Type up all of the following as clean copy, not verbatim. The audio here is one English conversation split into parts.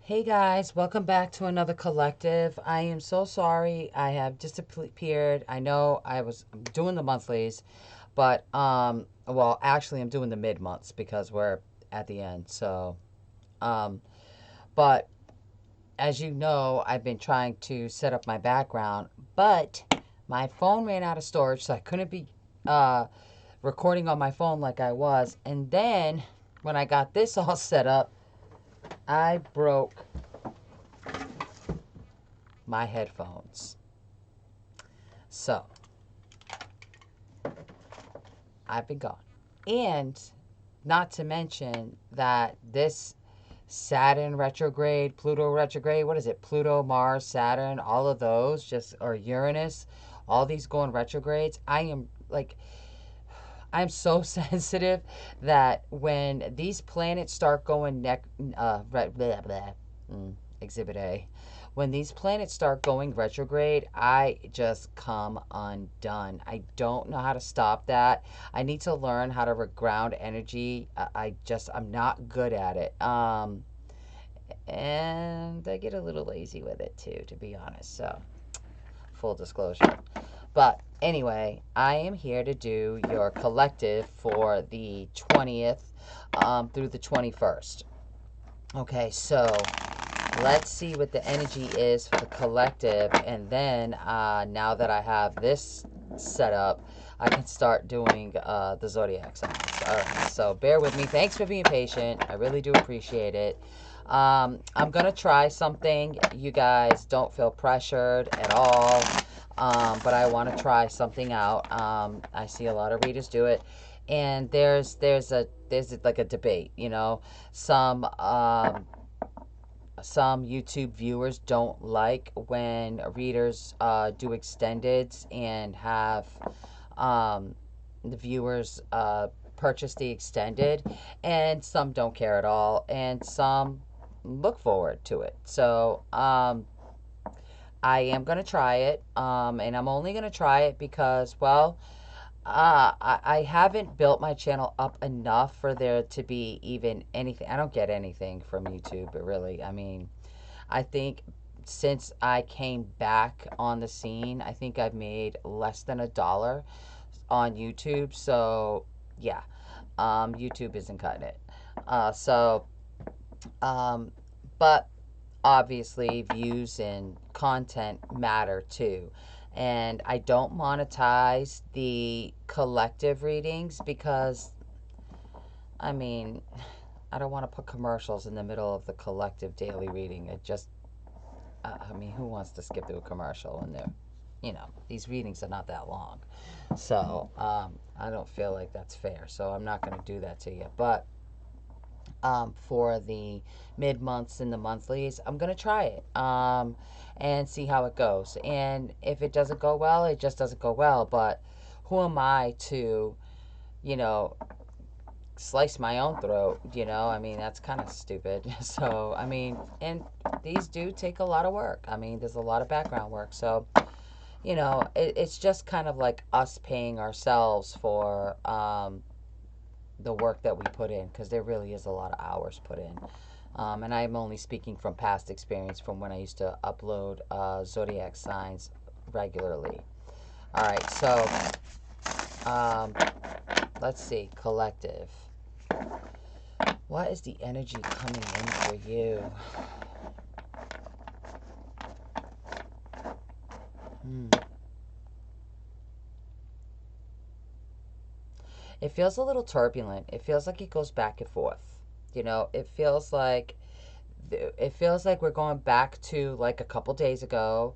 Hey guys, welcome back to another collective. I am so sorry I have disappeared. I know I'm doing the monthlies, but well, actually I'm doing the mid-months because we're at the end. So, um but as you know, I've been trying to set up my background, but my phone ran out of storage, so I couldn't be recording on my phone like I was. And then when I got this all set up, I broke my headphones. So, I've been gone. And not to mention that this Saturn retrograde, Pluto retrograde, what is it? Pluto, Mars, Saturn, all of those just, or Uranus, all these going retrogrades. I'm so sensitive that when these planets start going exhibit A, when these planets start going retrograde, I just come undone. I don't know how to stop that. I need to learn how to ground energy. I'm not good at it. And I get a little lazy with it too, to be honest. So, full disclosure. But anyway, I am here to do your collective for the 20th through the 21st. Okay, so let's see what the energy is for the collective, and then now that I have this set up, I can start doing the zodiac signs. All right, so bear with me. Thanks for being patient. I really do appreciate it. I'm gonna try something. You guys don't feel pressured at all, but I want to try something out. I see a lot of readers do it, and there's like a debate. Some YouTube viewers don't like when readers do extendeds and have the viewers purchase the extended, and some don't care at all, and some look forward to it. So I am going to try it, and I'm only going to try it because, well, I haven't built my channel up enough for there to be even anything. I don't get anything from YouTube, but really, I mean, I think since I came back on the scene, I think I've made less than $1 on YouTube. So, yeah, YouTube isn't cutting it. Um, but obviously, views and content matter too. And I don't monetize the collective readings because, I mean, I don't want to put commercials in the middle of the collective daily reading. I mean, who wants to skip through a commercial when these readings are not that long. So, I don't feel like that's fair. So I'm not going to do that to you. But for the mid-months and the monthlies, I'm going to try it and see how it goes. And if it doesn't go well, it just doesn't go well. But who am I to, you know, slice my own throat? I mean, that's kind of stupid. So, I mean, and these do take a lot of work. I mean, there's a lot of background work. So, it's just kind of like us paying ourselves for the work that we put in, because there really is a lot of hours put in. And I'm only speaking from past experience from when I used to upload zodiac signs regularly. All right, so let's see, collective. What is the energy coming in for you? It feels a little turbulent. It feels like it goes back and forth. It feels like we're going back to like a couple days ago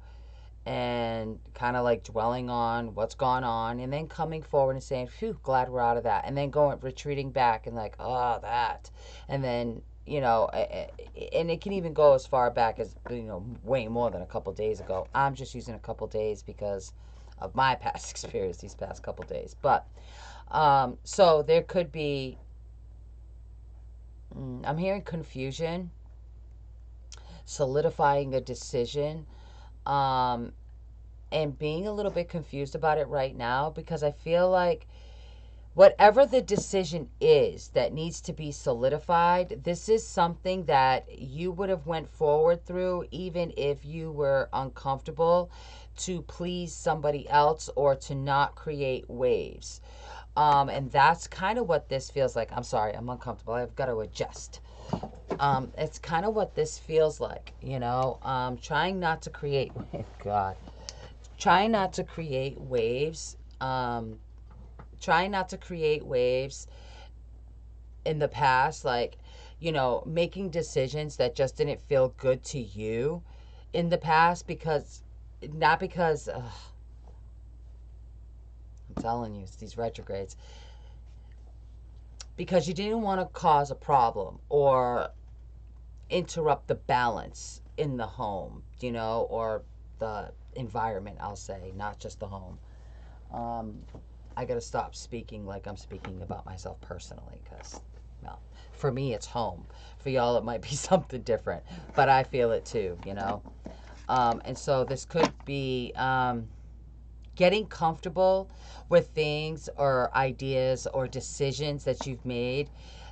and kind of like dwelling on what's gone on, and then coming forward and saying, phew, glad we're out of that, and then retreating back and like, oh, that. And then, and it can even go as far back as, way more than a couple days ago. I'm just using a couple days because of my past experience these past couple days. But so there could be, I'm hearing confusion, solidifying a decision, and being a little bit confused about it right now, because I feel like whatever the decision is that needs to be solidified, this is something that you would have went forward through even if you were uncomfortable, to please somebody else or to not create waves. And that's kind of what this feels like. I'm sorry, I'm uncomfortable. I've got to adjust. It's kind of what this feels like, you know, trying not to create, God, trying not to create waves, trying not to create waves in the past, like, you know, making decisions that just didn't feel good to you in the past because, not because, I'm telling you, it's these retrogrades, because you didn't want to cause a problem or interrupt the balance in the home, you know, or the environment, I'll say, not just the home. I got to stop speaking like I'm speaking about myself personally, because, well, for me, it's home. For y'all, it might be something different, but I feel it too, you know. And so this could be getting comfortable with things or ideas or decisions that you've made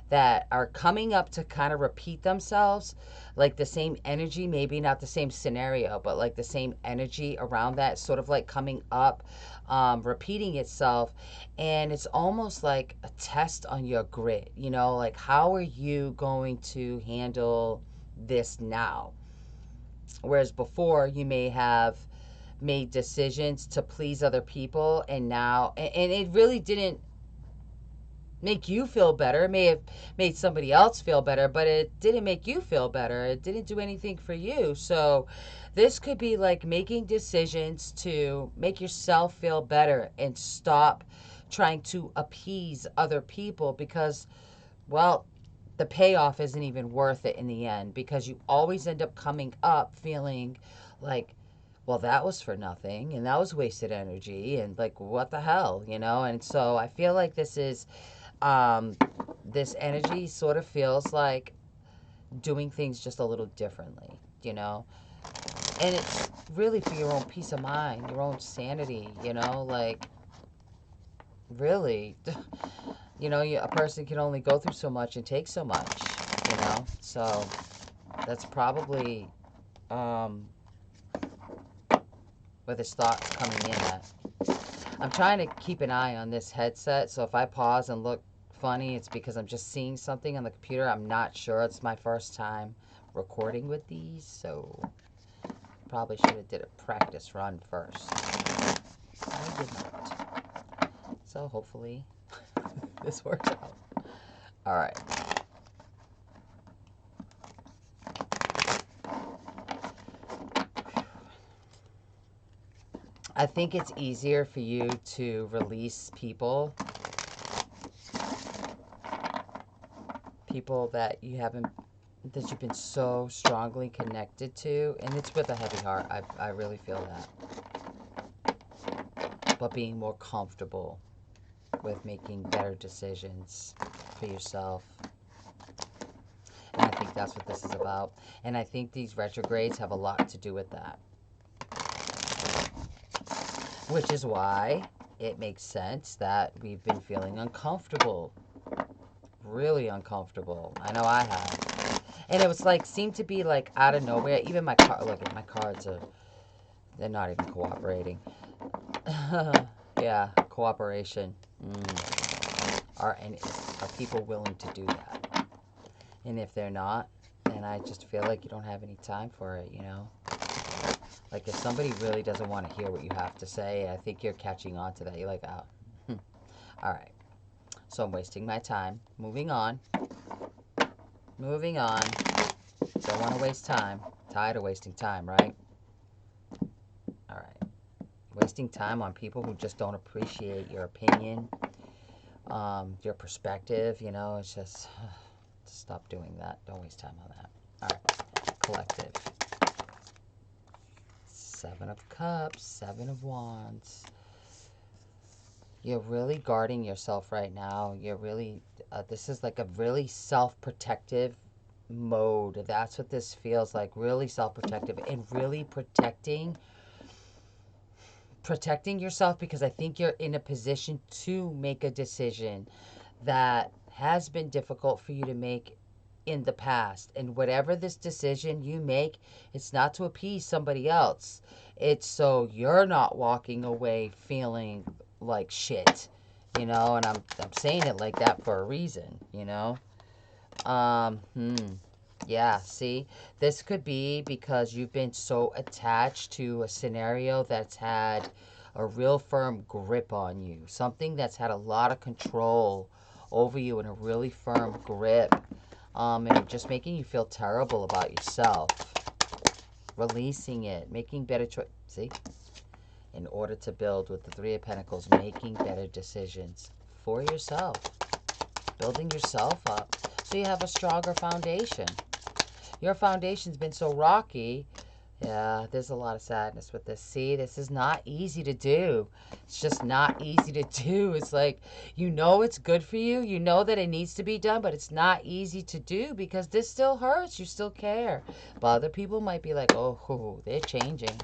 that are coming up to kind of repeat themselves, like the same energy, maybe not the same scenario, but like the same energy around that, sort of like coming up, repeating itself. And it's almost like a test on your grit, you know, like how are you going to handle this now? Whereas before you may have made decisions to please other people, and now, and it really didn't make you feel better. It may have made somebody else feel better, but it didn't make you feel better. It didn't do anything for you. So this could be like making decisions to make yourself feel better and stop trying to appease other people, because, well, the payoff isn't even worth it in the end, because you always end up coming up feeling like, well, that was for nothing and that was wasted energy and like, what the hell, you know? And so I feel like this energy sort of feels like doing things just a little differently, you know? And it's really for your own peace of mind, your own sanity, you know? Like, really, you know, a person can only go through so much and take so much, you know? So that's probably where this thought's coming in at. I'm trying to keep an eye on this headset, so if I pause and look funny, it's because I'm just seeing something on the computer. I'm not sure. It's my first time recording with these, so probably should have did a practice run first. I did not. So hopefully this works out. All right. I think it's easier for you to release people that you've been so strongly connected to, and it's with a heavy heart. I really feel that. But being more comfortable with making better decisions for yourself. And I think that's what this is about. And I think these retrogrades have a lot to do with that. Which is why it makes sense that we've been feeling uncomfortable. Really uncomfortable. I know I have. And it was like, seemed to be like out of nowhere. Even my look at my cards they're not even cooperating. Yeah, cooperation. Are people willing to do that? And if they're not, then I just feel like you don't have any time for it, you know? Like, if somebody really doesn't want to hear what you have to say, I think you're catching on to that. You're like, oh, all right. So I'm wasting my time. Moving on. Moving on. Don't want to waste time. Tired of wasting time, right? All right. Wasting time on people who just don't appreciate your opinion, your perspective, you know, it's just stop doing that. Don't waste time on that. All right. Collective. Seven of Cups, Seven of Wands. You're really guarding yourself right now. You're really, this is like a really self-protective mode. That's what this feels like. Really self-protective and really protecting protecting yourself because I think you're in a position to make a decision that has been difficult for you to make in the past. And whatever this decision you make, it's not to appease somebody else. It's so you're not walking away feeling like shit, you know, and I'm saying it like that for a reason, you know. Um, hmm. Yeah, see, this could be because you've been so attached to a scenario that's had a real firm grip on you, something that's had a lot of control over you and a really firm grip, and just making you feel terrible about yourself. Releasing it, making better choices. See, in order to build with the Three of Pentacles, making better decisions for yourself, building yourself up so you have a stronger foundation. Your foundation's been so rocky. Yeah, there's a lot of sadness with this. See, this is not easy to do. It's just not easy to do. It's like, you know it's good for you. You know that it needs to be done, but it's not easy to do because this still hurts. You still care. But other people might be like, oh, they're changing.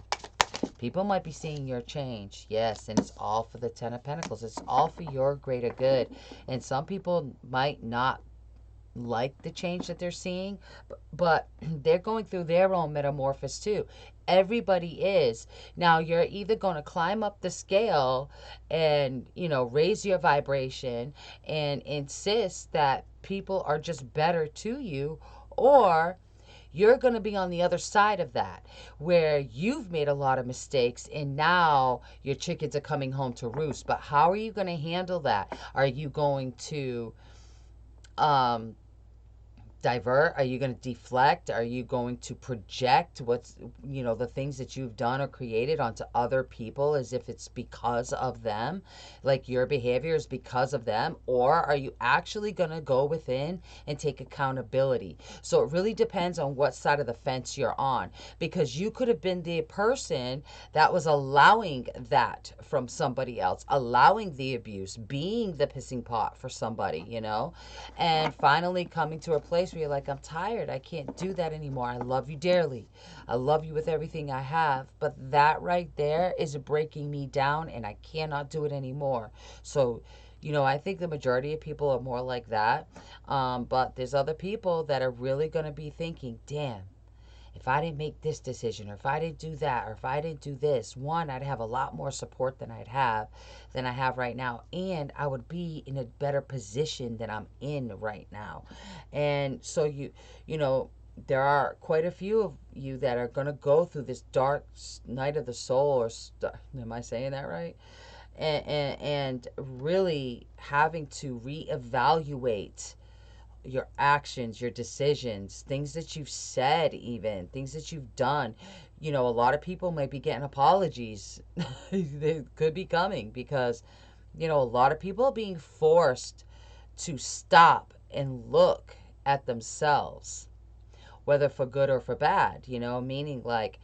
People might be seeing your change. Yes, and it's all for the Ten of Pentacles. It's all for your greater good. And some people might not like the change that they're seeing, but they're going through their own metamorphosis too. Everybody is. Now you're either going to climb up the scale and, you know, raise your vibration and insist that people are just better to you, or you're going to be on the other side of that, where you've made a lot of mistakes and now your chickens are coming home to roost. But how are you going to handle that? Are you going to divert? Are you going to deflect? Are you going to project what's, you know, the things that you've done or created onto other people as if it's because of them, like your behavior is because of them? Or are you actually going to go within and take accountability? So it really depends on what side of the fence you're on, because you could have been the person that was allowing that from somebody else, allowing the abuse, being the pissing pot for somebody, you know, and finally coming to a place where you're like, I'm tired. I can't do that anymore. I love you dearly. I love you with everything I have. But that right there is breaking me down and I cannot do it anymore. So, you know, I think the majority of people are more like that. But there's other people that are really going to be thinking, damn, if I didn't make this decision, or if I didn't do that, or if I didn't do this, one, I'd have a lot more support than I have right now, and I would be in a better position than I'm in right now. And so you know, there are quite a few of you that are going to go through this dark night of the soul, or am I saying that right? And really having to reevaluate your actions, your decisions, things that you've said, even things that you've done. You know, a lot of people might be getting apologies. They could be coming because, you know, a lot of people are being forced to stop and look at themselves, whether for good or for bad, you know, meaning like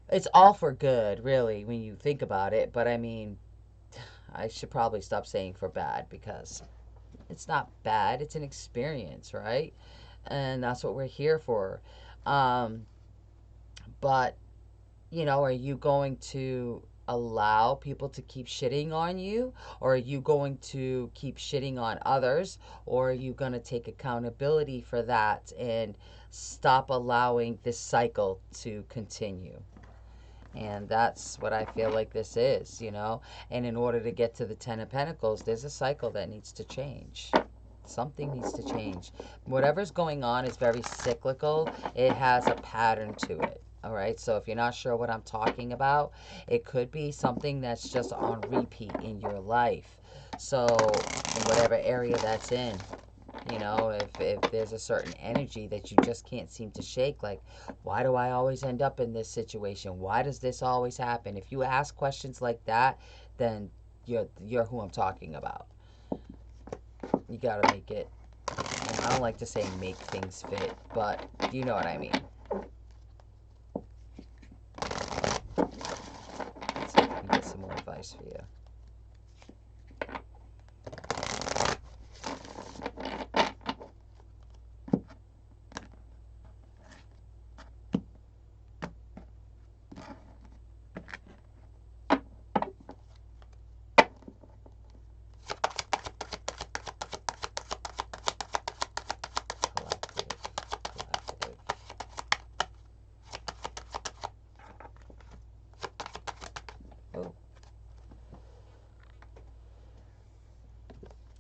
it's all for good, really, when you think about it. But I mean, I should probably stop saying for bad because it's not bad. It's an experience, right? And that's what we're here for. Um, but, you know, are you going to allow people to keep shitting on you? Or are you going to keep shitting on others? Or are you going to take accountability for that and stop allowing this cycle to continue? And that's what I feel like this is, you know. And in order to get to the Ten of Pentacles, there's a cycle that needs to change. Something needs to change. Whatever's going on is very cyclical. It has a pattern to it. All right. So if you're not sure what I'm talking about, it could be something that's just on repeat in your life. So in whatever area that's in, you know, if there's a certain energy that you just can't seem to shake, like, why do I always end up in this situation? Why does this always happen? If you ask questions like that, then you're who I'm talking about. You gotta make it. I don't like to say make things fit, but you know what I mean. Let's see if I can get some more advice for you.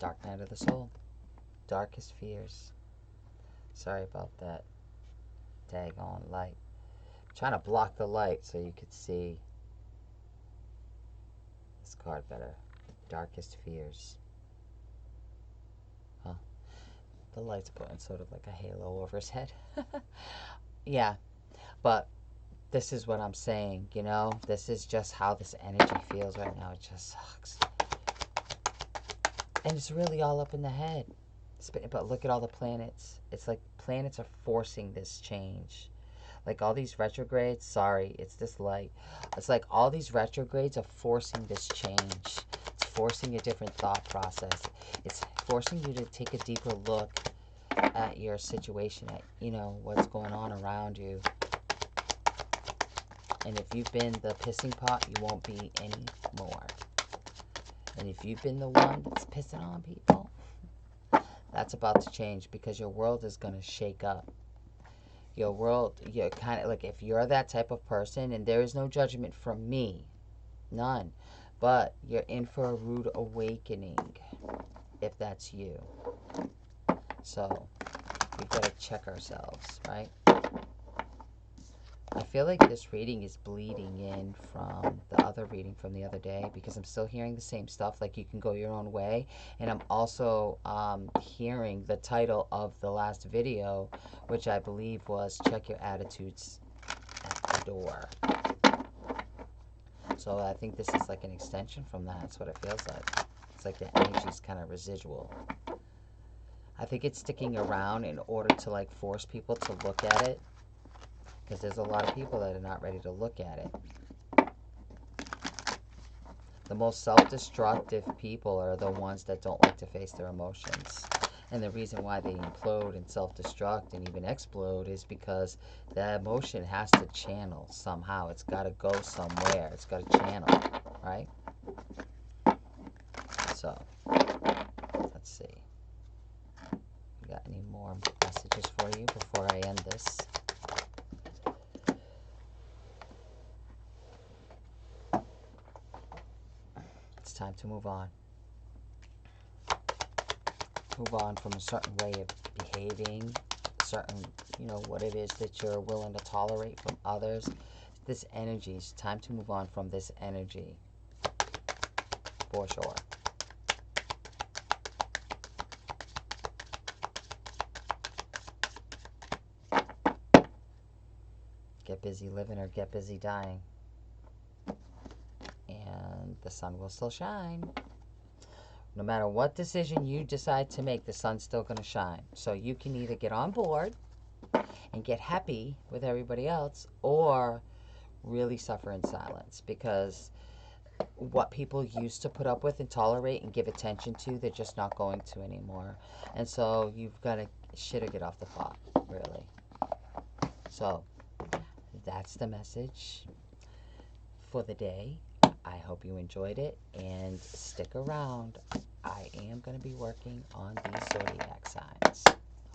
Dark night of the soul. Darkest fears. Sorry about that daggone light. I'm trying to block the light so you could see this card better. Darkest fears. Huh. The light's putting sort of like a halo over his head. Yeah, but this is what I'm saying, you know? This is just how this energy feels right now. It just sucks. And it's really all up in the head. But look at all the planets. It's like planets are forcing this change. Like all these retrogrades, sorry, it's this light. It's like all these retrogrades are forcing this change. It's forcing a different thought process. It's forcing you to take a deeper look at your situation, at, you know, what's going on around you. And if you've been the pissing pot, you won't be anymore. And if you've been the one that's pissing on people, that's about to change, because your world is going to shake up. Your world, you're kind of like, if you're that type of person, and there is no judgment from me, none, but you're in for a rude awakening if that's you. So we've got to check ourselves, right? I feel like this reading is bleeding in from the other reading from the other day, because I'm still hearing the same stuff, like you can go your own way. And I'm also hearing the title of the last video, which I believe was check your attitudes at the door. So I think this is like an extension from that. That's what it feels like. It's like the energy is kind of residual. I think it's sticking around in order to like force people to look at it, because there's a lot of people that are not ready to look at it. The most self-destructive people are the ones that don't like to face their emotions. And the reason why they implode and self-destruct and even explode is because the emotion has to channel somehow. It's got to go somewhere. It's got to channel, right? So, let's see. We got any more messages for you before I end this? It's time to move on. Move on from a certain way of behaving, certain, you know, what it is that you're willing to tolerate from others. This energy, it's time to move on from this energy, for sure. Get busy living or get busy dying. And the sun will still shine. No matter what decision you decide to make, the sun's still going to shine. So you can either get on board and get happy with everybody else, or really suffer in silence, because what people used to put up with and tolerate and give attention to, they're just not going to anymore. And so you've got to shit or get off the pot, really. So that's the message for the day. I hope you enjoyed it, and stick around. I am going to be working on these zodiac signs.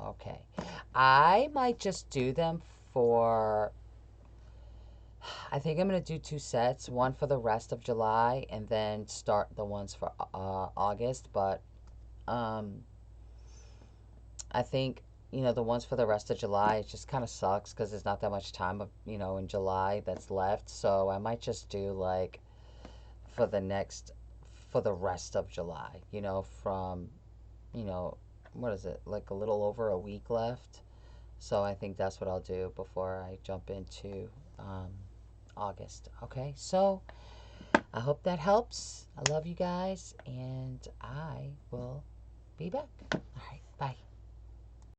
Okay. I might just do them for, I think I'm going to do 2 sets, one for the rest of July and then start the ones for August. But I think, you know, the ones for the rest of July, it just kind of sucks because there's not that much time, you know, in July that's left. So I might just do like for the rest of July, you know, from, you know, what is it, like a little over a week left. So I think that's what I'll do before I jump into August. Okay, so I hope that helps. I love you guys, and I will be back. All right, bye.